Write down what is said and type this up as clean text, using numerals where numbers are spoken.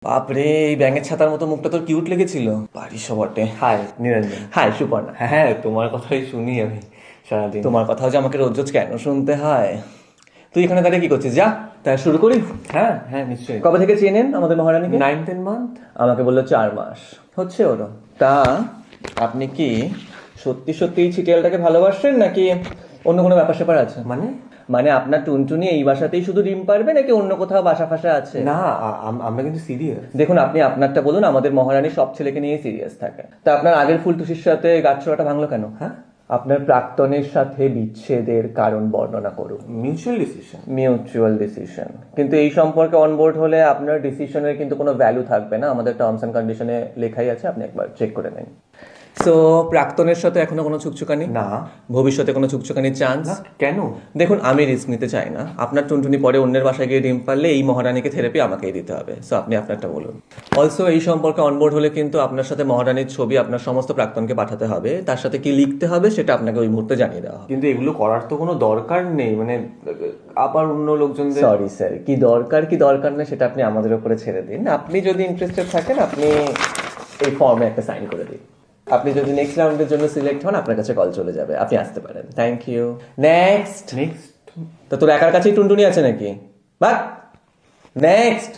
বাপরে, এই ব্যাঙের ছাতার মতো মুখটা তোর কিউট লেগেছিল। পারিস বটে। হাই নিরঞ্জন। হাই সুপর্ণা। হ্যাঁ, তোমার কথাই শুনি আমি সারাদিন। তোমার কথাও যে আমাকে রোজ রোজ কেন শুনতে হয়? তুই এখানে দাঁড়িয়ে কি করছিস? যা, তাই শুরু করি। হ্যাঁ হ্যাঁ নিশ্চয়ই। কবে থেকে চেনেন আমাদের মহারানীকে? 9-10 মান্থ। আমাকে বললো 4 মাস হচ্ছে ওরও। তা আপনি কি সত্যি সত্যি এই ছিটিয়ালটাকে ভালোবাসেন, নাকি অন্য কোনো ব্যাপার স্যাপার আছে? মানে মানে আপনার টুনটুনি এই বাসাতেই শুধু ডিম পারবে, নাকি অন্য কোথাও বাসা ফাসা আছে? না, আমরা কিন্তু সিরিয়াস। দেখুন, আপনি আপনারটা বলুন। আমাদের মহারানী সব ছেলেকে নিয়ে সিরিয়াস থাকে। তা আপনার আগের ফুলটুসির সাথে গাছড়াটা ভাঙলো কেন? হ্যাঁ, আপনার প্রাক্তনের সাথে বিচ্ছেদের কারণ বর্ণনা করুন। Mutual decision. Mutual decision. কিন্তু এই সম্পর্কে অনবোর্ড হলে আপনার ডিসিশনের কিন্তু কোনো ভ্যালু থাকবে না। আমাদের টার্মস অ্যান্ড কন্ডিশনে লেখাই আছে, আপনি একবার চেক করে নিন। সো প্রাক্তনের সাথে এখনো কোনো চুকচুকানি? না। ভবিষ্যতে কোনো চুকচুকানির চান্স? না, কেন? দেখুন, আমি রিস্ক নিতে চাই না। আপনার টুনটুনি পরে অন্যের বাসায় গিয়ে ডিম পারলে এই মহারানীকে থেরাপি আমাকেই দিতে হবে। সো আপনি আপনারটা বলুন। অলসো এই সম্পর্কে অনবোর্ড হলে কিন্তু আপনার সাথে মহারানীর ছবি আপনার সমস্ত প্রাক্তনকে পাঠাতে হবে। তার সাথে কি লিখতে হবে সেটা আপনাকে ওই মুহূর্তে জানিয়ে দেওয়া হবে। কিন্তু এগুলো করার তো কোনো দরকার নেই, মানে আবার অন্য লোকজনদের। সরি স্যার, কি দরকার কি দরকার নেই সেটা আপনি আমাদের উপরে ছেড়ে দিন। আপনি যদি ইন্টারেস্টেড থাকেন, আপনি এই ফর্মে একটা সাইন করে দিন। আপনি যদি নেক্সট রাউন্ডের জন্য সিলেক্ট হন, আপনার কাছে কল চলে যাবে, আপনি আসতে পারেন। Thank you. নেক্সট। নেক্সট। তো তোর একার কাছেই টুনটুনি আছে নাকি? But next.